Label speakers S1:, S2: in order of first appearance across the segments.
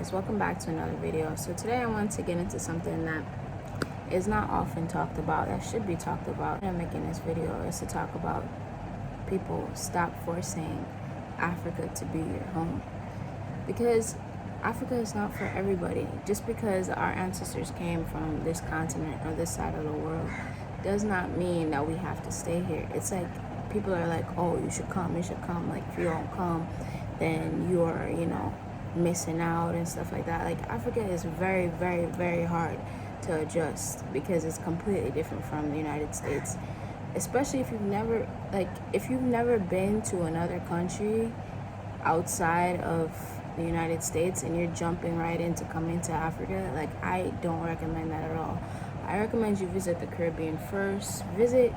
S1: guys, welcome back to another video. So today I want to get into something that is not often talked about, that should be talked about. I'm making this video is to talk about people stop forcing Africa to be your home, because Africa is not for everybody. Just because our ancestors came from this continent or this side of the world does not mean that we have to stay here. It's like people are like, oh, you should come. Like if you don't come, then you're, missing out and stuff like that. Like Africa is very, very, very hard to adjust because it's completely different from the United States. Especially if you've never been to another country outside of the United States and you're jumping right into coming to Africa, like I don't recommend that at all. I recommend you visit the Caribbean first, visit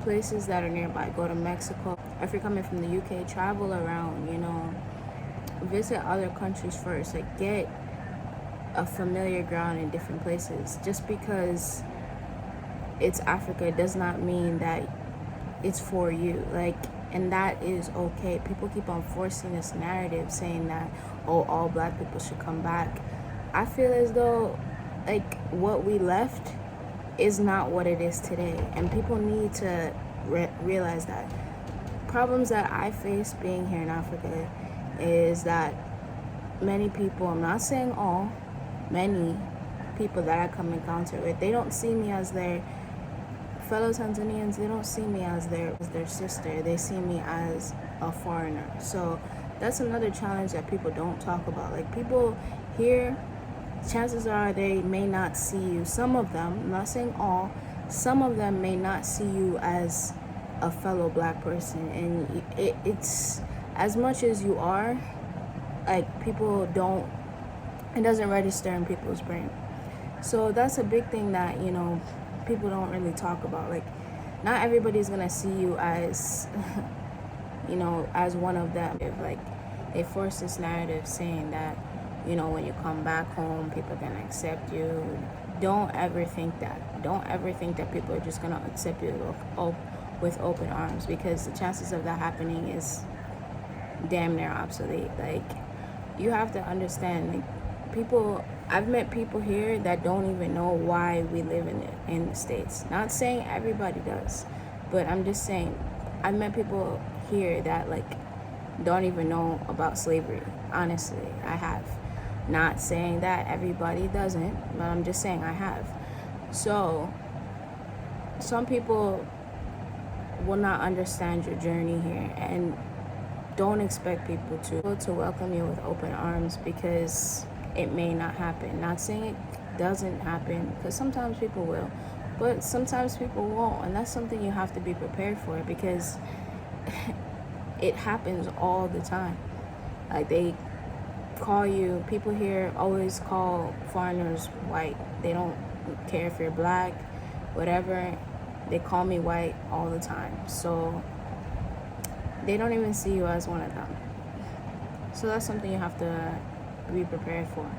S1: places that are nearby, go to Mexico. If you're coming from the UK, travel around, visit other countries first, like get a familiar ground in different places. Just because it's Africa does not mean that it's for you, and that is okay. People keep on forcing this narrative saying that, oh, all black people should come back. I feel as though what we left is not what it is today, and people need to realize that. Problems that I face being here in Africa is that many people, I'm not saying all, many people that I come encounter with, they don't see me as their fellow Tanzanians. They don't see me as their sister. They see me as a foreigner. So that's another challenge that people don't talk about. Like people here, chances are they may not see you. Some of them, I'm not saying all, some of them may not see you as a fellow black person, and it's as much as you are, people don't, it doesn't register in people's brain. So that's a big thing that people don't really talk about. Like not everybody's gonna see you as as one of them. They force this narrative saying that when you come back home, people are gonna accept you. Don't ever think that. Don't ever think that people are just gonna accept you with open arms, because the chances of that happening is damn near obsolete. You have to understand, I've met people here that don't even know why we live in the States. Not saying everybody does, but I'm just saying I've met people here that don't even know about slavery. Honestly, I have. Not saying that everybody doesn't, but I'm just saying I have. So some people will not understand your journey here, and don't expect people to welcome you with open arms, because it may not happen. Not saying it doesn't happen, because sometimes people will, but sometimes people won't, and that's something you have to be prepared for, because it happens all the time. They call you, people here always call foreigners white. They don't care if you're black, whatever. They call me white all the time. So they don't even see you as one of them. So that's something you have to be prepared for.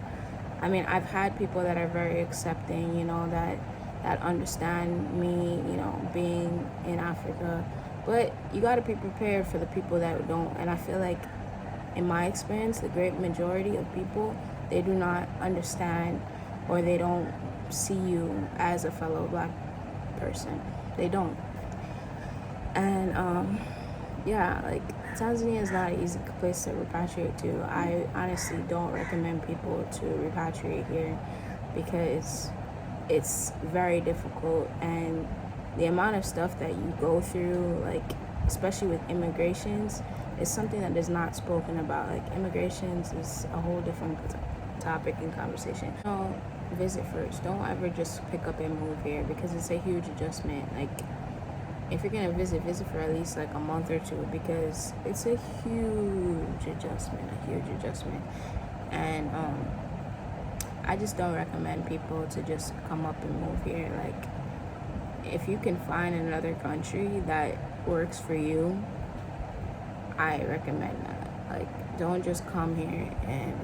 S1: I mean, I've had people that are very accepting, that understand me, being in Africa. But you got to be prepared for the people that don't. And I feel like, in my experience, the great majority of people, they do not understand, or they don't see you as a fellow black person. They don't. And Tanzania is not an easy place to repatriate to. I honestly don't recommend people to repatriate here, because it's very difficult, and the amount of stuff that you go through, especially with immigrations, is something that is not spoken about. Immigrations is a whole different topic and conversation. Don't visit first. Don't ever just pick up and move here, because it's a huge adjustment. If you're gonna visit for at least a month or two, because it's a huge adjustment. And I just don't recommend people to just come up and move here. If you can find another country that works for you, I recommend that. Don't just come here and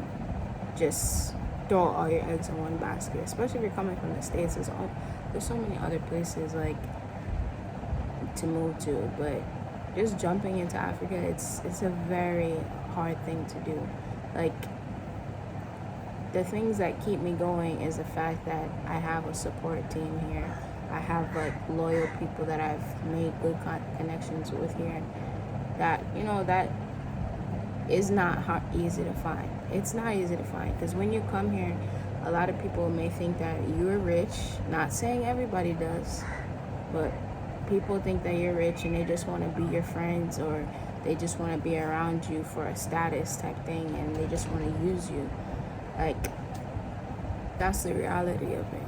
S1: just throw all your eggs in one basket, especially if you're coming from the States. There's so many other places to move to, but just jumping into Africa, it's a very hard thing to do. the things that keep me going is the fact that I have a support team here. I have like loyal people that I've made good connections with here. That that is not easy to find. It's not easy to find because when you come here, a lot of people may think that you're rich. Not saying everybody does, but people think that you're rich and they just want to be your friends, or they just want to be around you for a status type thing, and they just want to use you. Like, that's the reality of it.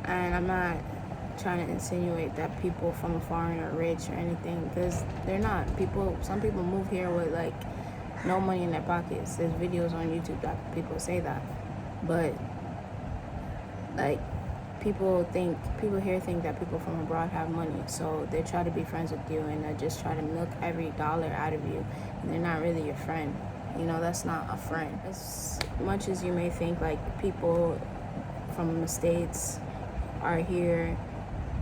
S1: And I'm not trying to insinuate that people from afar are rich or anything, because they're not. Some people move here with like no money in their pockets. There's videos on YouTube that people say that, but like people here think that people from abroad have money, so they try to be friends with you and they just try to milk every dollar out of you, and they're not really your friend. That's not a friend. As much as you may think like people from the States are here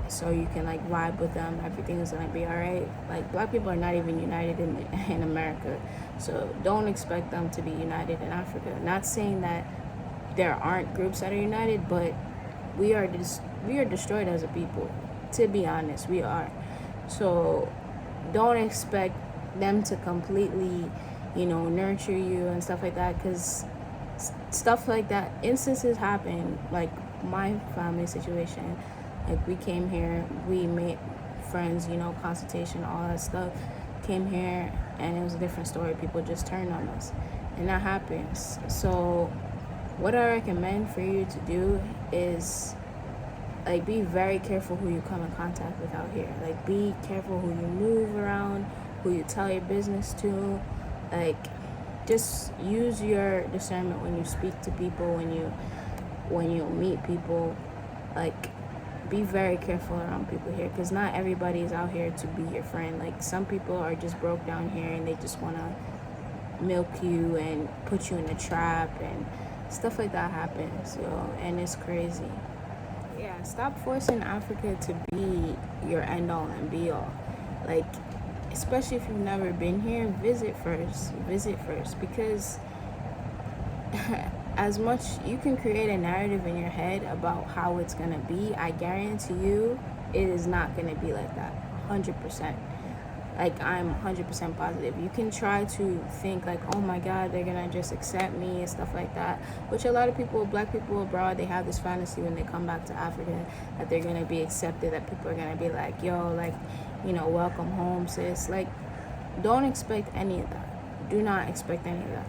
S1: so you can like vibe with them, everything is gonna be all right. Like, black people are not even united in America, so don't expect them to be united in Africa. Not saying that there aren't groups that are united, but we are destroyed as a people. To be honest, we are. So don't expect them to completely nurture you and stuff like that, because stuff like that, instances happen. Like my family situation, like we came here, we made friends, consultation, all that stuff, came here, and it was a different story. People just turned on us, and that happens. So what I recommend for you to do is like be very careful who you come in contact with out here. Like, be careful who you move around, who you tell your business to. Like, just use your discernment when you speak to people, when you meet people. Like, be very careful around people here, because not everybody is out here to be your friend. Like, some people are just broke down here and they just want to milk you and put you in a trap, and stuff like that happens, and it's crazy. Yeah, stop forcing Africa to be your end all and be all. Like, especially if you've never been here, visit first, because as much you can create a narrative in your head about how it's gonna be, I guarantee you it is not gonna be like that. 100%. Like, I'm 100% positive. You can try to think like, oh my god, they're gonna just accept me and stuff like that, which a lot of people, black people abroad, they have this fantasy when they come back to Africa that they're gonna be accepted, that people are gonna be like, yo, like, welcome home, sis. Like, don't expect any of that. Do not expect any of that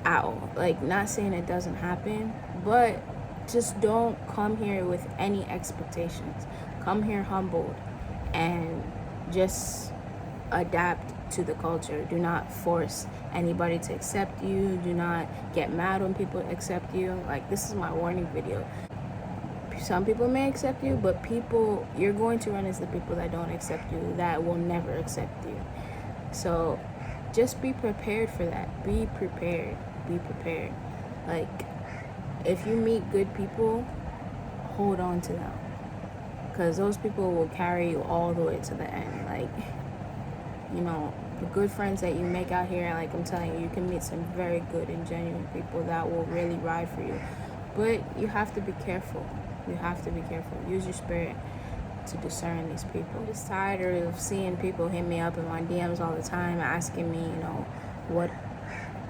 S1: at all. Like, not saying it doesn't happen, but just don't come here with any expectations. Come here humbled and just adapt to the culture. Do not force anybody to accept you. Do not get mad when people accept you. Like, this is my warning video. Some people may accept you, but people you're going to run into the people that don't accept you, that will never accept you. So just be prepared for that. Be prepared. Like, if you meet good people, hold on to them, because those people will carry you all the way to the end. Like, the good friends that you make out here, like I'm telling you, you can meet some very good and genuine people that will really ride for you. But you have to be careful. Use your spirit to discern these people. I'm just tired of seeing people hit me up in my DMs all the time, asking me, what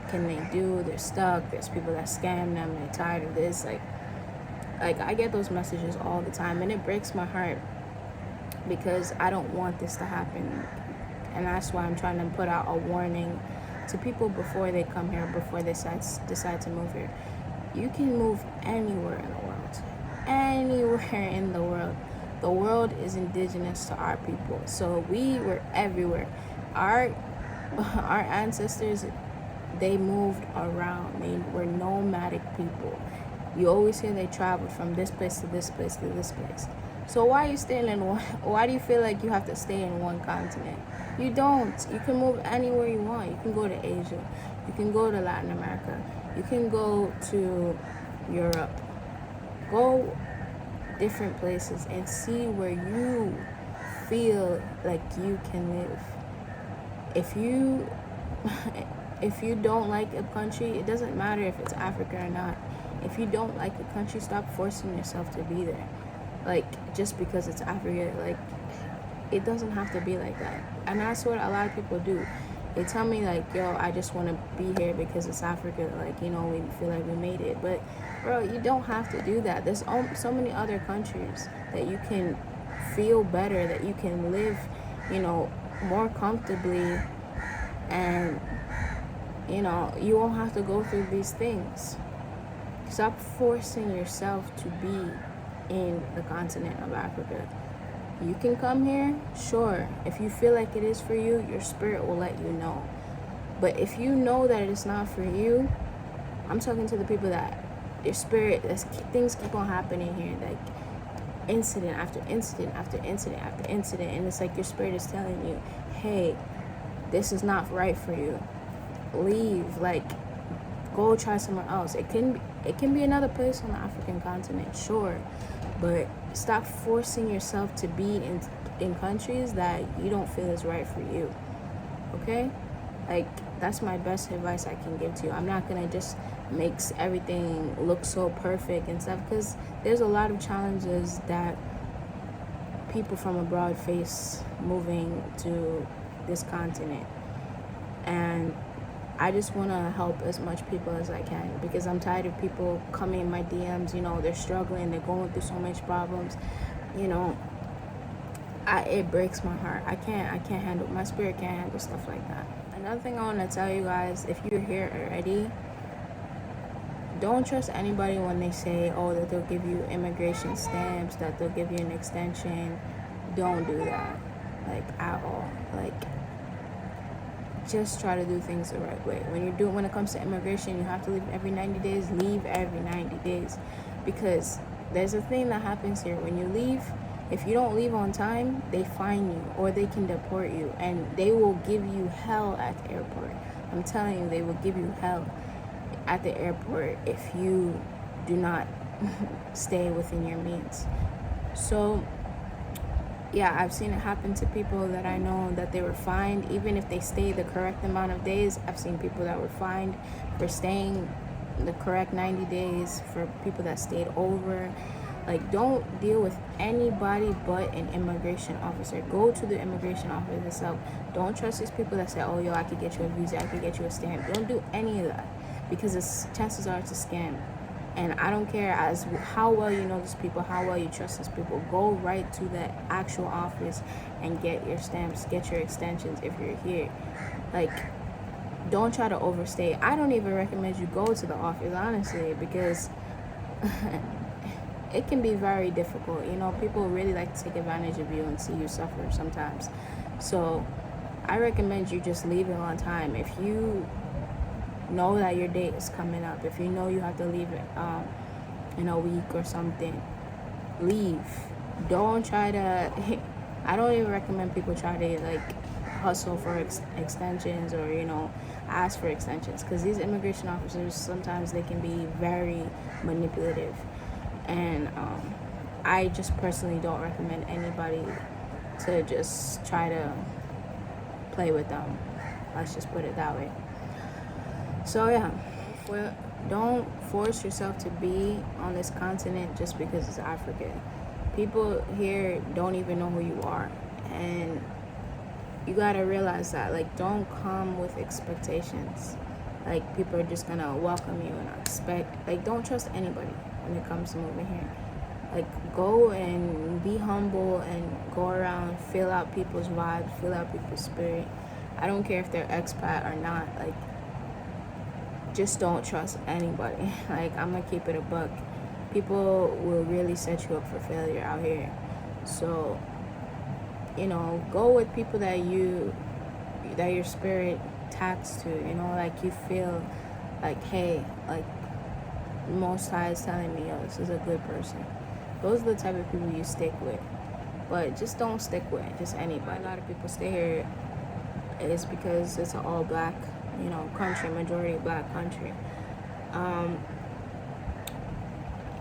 S1: can they do? They're stuck. There's people that scam them. They're tired of this. Like I get those messages all the time, and it breaks my heart, because I don't want this to happen. And that's why I'm trying to put out a warning to people before they come here, before they decide to move here. You can move anywhere in the world. Anywhere in the world. The world is indigenous to our people. So we were everywhere. Our ancestors, they moved around. They were nomadic people. You always hear they traveled from this place to this place to this place. So why are you staying in one? Why do you feel like you have to stay in one continent? You don't. You can move anywhere you want. You can go to Asia. You can go to Latin America. You can go to Europe. Go different places and see where you feel like you can live. if you don't like a country, it doesn't matter if it's Africa or not. If you don't like a country, stop forcing yourself to be there. Like, just because it's Africa, like, it doesn't have to be like that. And that's what a lot of people do. They tell me, like, yo, I just want to be here because it's Africa. Like, you know, we feel like we made it. But, bro, you don't have to do that. There's so many other countries that you can feel better, that you can live, you know, more comfortably. And, you know, you won't have to go through these things. Stop forcing yourself to be in the continent of Africa. You can come here, sure. If you feel like it is for you, your spirit will let you know. But if you know that it's not for you, I'm talking to the people that your spirit, things keep on happening here, like incident after incident after incident after incident, and it's like your spirit is telling you, hey, this is not right for you. Leave, like, go try somewhere else. It can be another place on the African continent, sure, but stop forcing yourself to be in countries that you don't feel is right for you. Okay? Like, that's my best advice I can give to you. I'm not gonna just make everything look so perfect and stuff, because there's a lot of challenges that people from abroad face moving to this continent. And I just want to help as much people as I can, because I'm tired of people coming in my DMs, you know, they're struggling, they're going through so much problems, you know. It breaks my heart. I can't handle, my spirit can't handle stuff like that. Another thing I want to tell you guys, if you're here already, don't trust anybody when they say, oh, that they'll give you immigration stamps, that they'll give you an extension. Don't do that, like, at all. Like, just try to do things the right way. When it comes to immigration, you have to leave every 90 days. Leave every 90 days, because there's a thing that happens here. When you leave, if you don't leave on time, they fine you or they can deport you, and they will give you hell at the airport. I'm telling you, they will give you hell at the airport if you do not stay within your means. So yeah, I've seen it happen to people that I know, that they were fined even if they stayed the correct amount of days. I've seen people that were fined for staying the correct 90 days, for people that stayed over. Like, don't deal with anybody but an immigration officer. Go to the immigration office itself. Don't trust these people that say, oh, yo, I could get you a visa, I could get you a stamp. Don't do any of that, because chances are it's a scam. And I don't care as how well you know these people, how well you trust these people. Go right to the actual office and get your stamps, get your extensions if you're here. Like, don't try to overstay. I don't even recommend you go to the office, honestly, because it can be very difficult. You know, people really like to take advantage of you and see you suffer sometimes. So I recommend you just leave it on time. If you know that your date is coming up, if you know you have to leave it in a week or something, leave. Don't try to I don't even recommend people try to like hustle for extensions, or, you know, ask for extensions, because these immigration officers, sometimes they can be very manipulative. And I just personally don't recommend anybody to just try to play with them. Let's just put it that way. So yeah, don't force yourself to be on this continent just because it's Africa. People here don't even know who you are, and you gotta realize that. Like, don't come with expectations. Like, people are just gonna welcome you and expect. Like, don't trust anybody when it comes to moving here. Like, go and be humble and go around, feel out people's vibes, feel out people's spirit. I don't care if they're expat or not. Like, just don't trust anybody. Like, I'm gonna keep it a buck. People will really set you up for failure out here. So, you know, go with people that your spirit taps to, you know, like you feel like, hey, like, Most High is telling me, yo, this is a good person. Those are the type of people you stick with. But just don't stick with just anybody. A lot of people stay here is because it's an all black, you know, country, majority black country.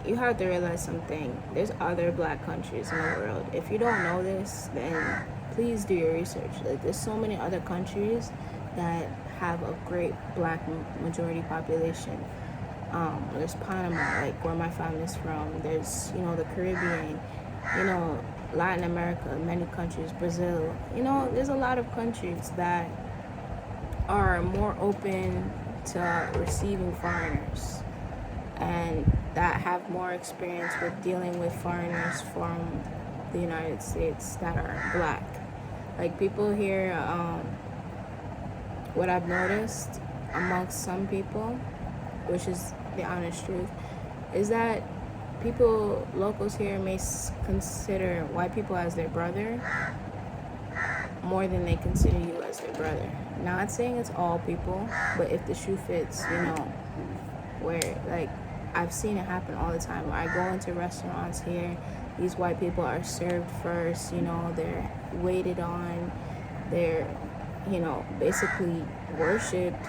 S1: You have to realize something. There's other black countries in the world. If you don't know this, then please do your research. Like, there's so many other countries that have a great black majority population. There's Panama, like where my family's from. There's, the Caribbean, Latin America, many countries, Brazil. There's a lot of countries that are more open to receiving foreigners and that have more experience with dealing with foreigners from the United States that are black. Like people here, what I've noticed amongst some people, which is the honest truth, is that locals here may consider white people as their brother more than they consider you as their brother. Not saying it's all people, but if the shoe fits, where, like, I've seen it happen all the time. Where I go into restaurants here, these white people are served first, they're waited on, they're, basically worshipped,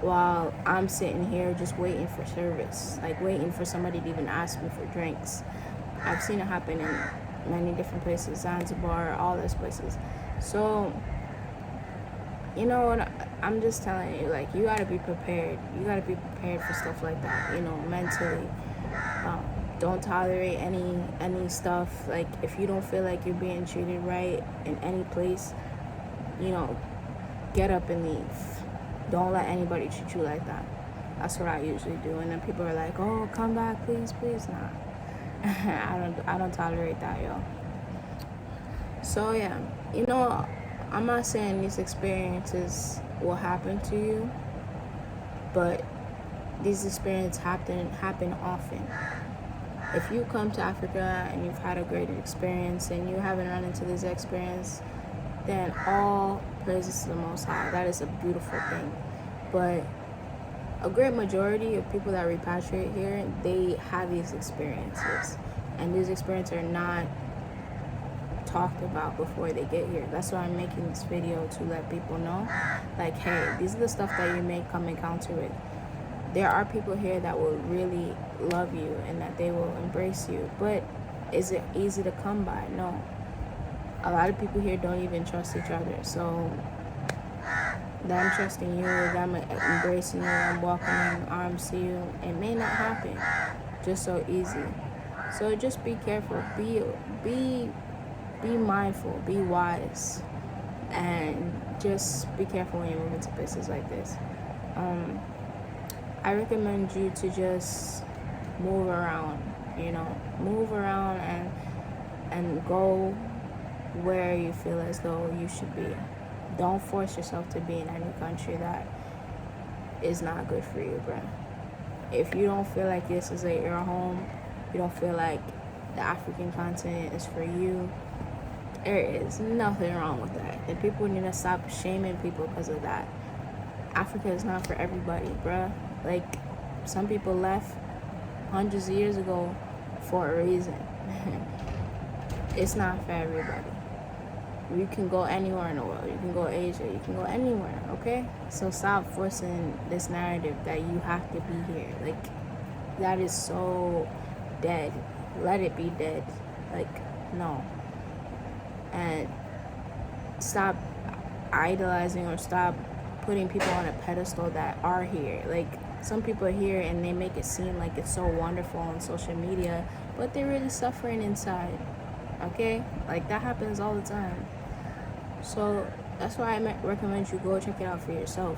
S1: while I'm sitting here just waiting for service, like waiting for somebody to even ask me for drinks. I've seen it happen in many different places, Zanzibar, all those places. So, I'm just telling you, like, you gotta be prepared. You gotta be prepared for stuff like that, mentally. Don't tolerate any stuff. Like, if you don't feel like you're being treated right in any place, get up and leave. Don't let anybody treat you like that. That's what I usually do. And then people are like, oh, come back, please. Nah. I don't tolerate that, yo. So yeah, I'm not saying these experiences will happen to you, but these experiences happen often. If you come to Africa and you've had a great experience and you haven't run into this experience, then all praises to the Most High. That is a beautiful thing. But a great majority of people that repatriate here, they have these experiences, and these experiences are not talked about before they get here. That's why I'm making this video, to let people know, like, hey, these are the stuff that you may come encounter with. There are people here that will really love you and that they will embrace you, but is it easy to come by? No. A lot of people here don't even trust each other. So them trusting you, them embracing you, them walking in arms to you, it may not happen just so easy. So just be careful, be mindful, be wise, and just be careful when you move into places like this. I recommend you to just move around, and go where you feel as though you should be. Don't force yourself to be in any country that is not good for you, bruh. If you don't feel like this is your home, you don't feel like the African continent is for you, there is nothing wrong with that. And people need to stop shaming people because of that. Africa is not for everybody, bruh. Like, some people left hundreds of years ago for a reason. It's not for everybody. You can go anywhere in the world. You can go Asia. You can go anywhere, okay? So stop forcing this narrative that you have to be here. Like, that is so dead. Let it be dead. Like, no. And stop idolizing or stop putting people on a pedestal that are here. Like, some people are here and they make it seem like it's so wonderful on social media, but they're really suffering inside. Okay? Like, that happens all the time. So that's why I recommend you go check it out for yourself.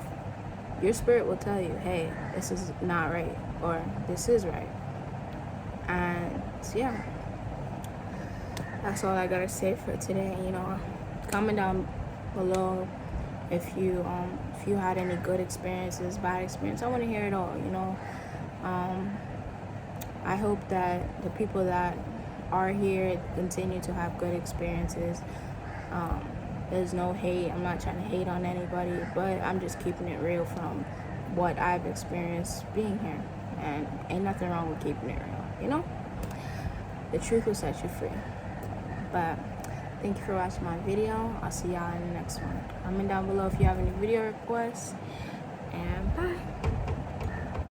S1: Your spirit will tell you, hey, this is not right, or this is right. And yeah, that's all I gotta say for today. Comment down below if you had any good experiences, bad experience. I want to hear it all. I hope that the people that are here continue to have good experiences. There's no hate. I'm not trying to hate on anybody, but I'm just keeping it real from what I've experienced being here. And ain't nothing wrong with keeping it real, The truth will set you free. But thank you for watching my video. I'll see y'all in the next one. Comment down below if you have any video requests. And bye.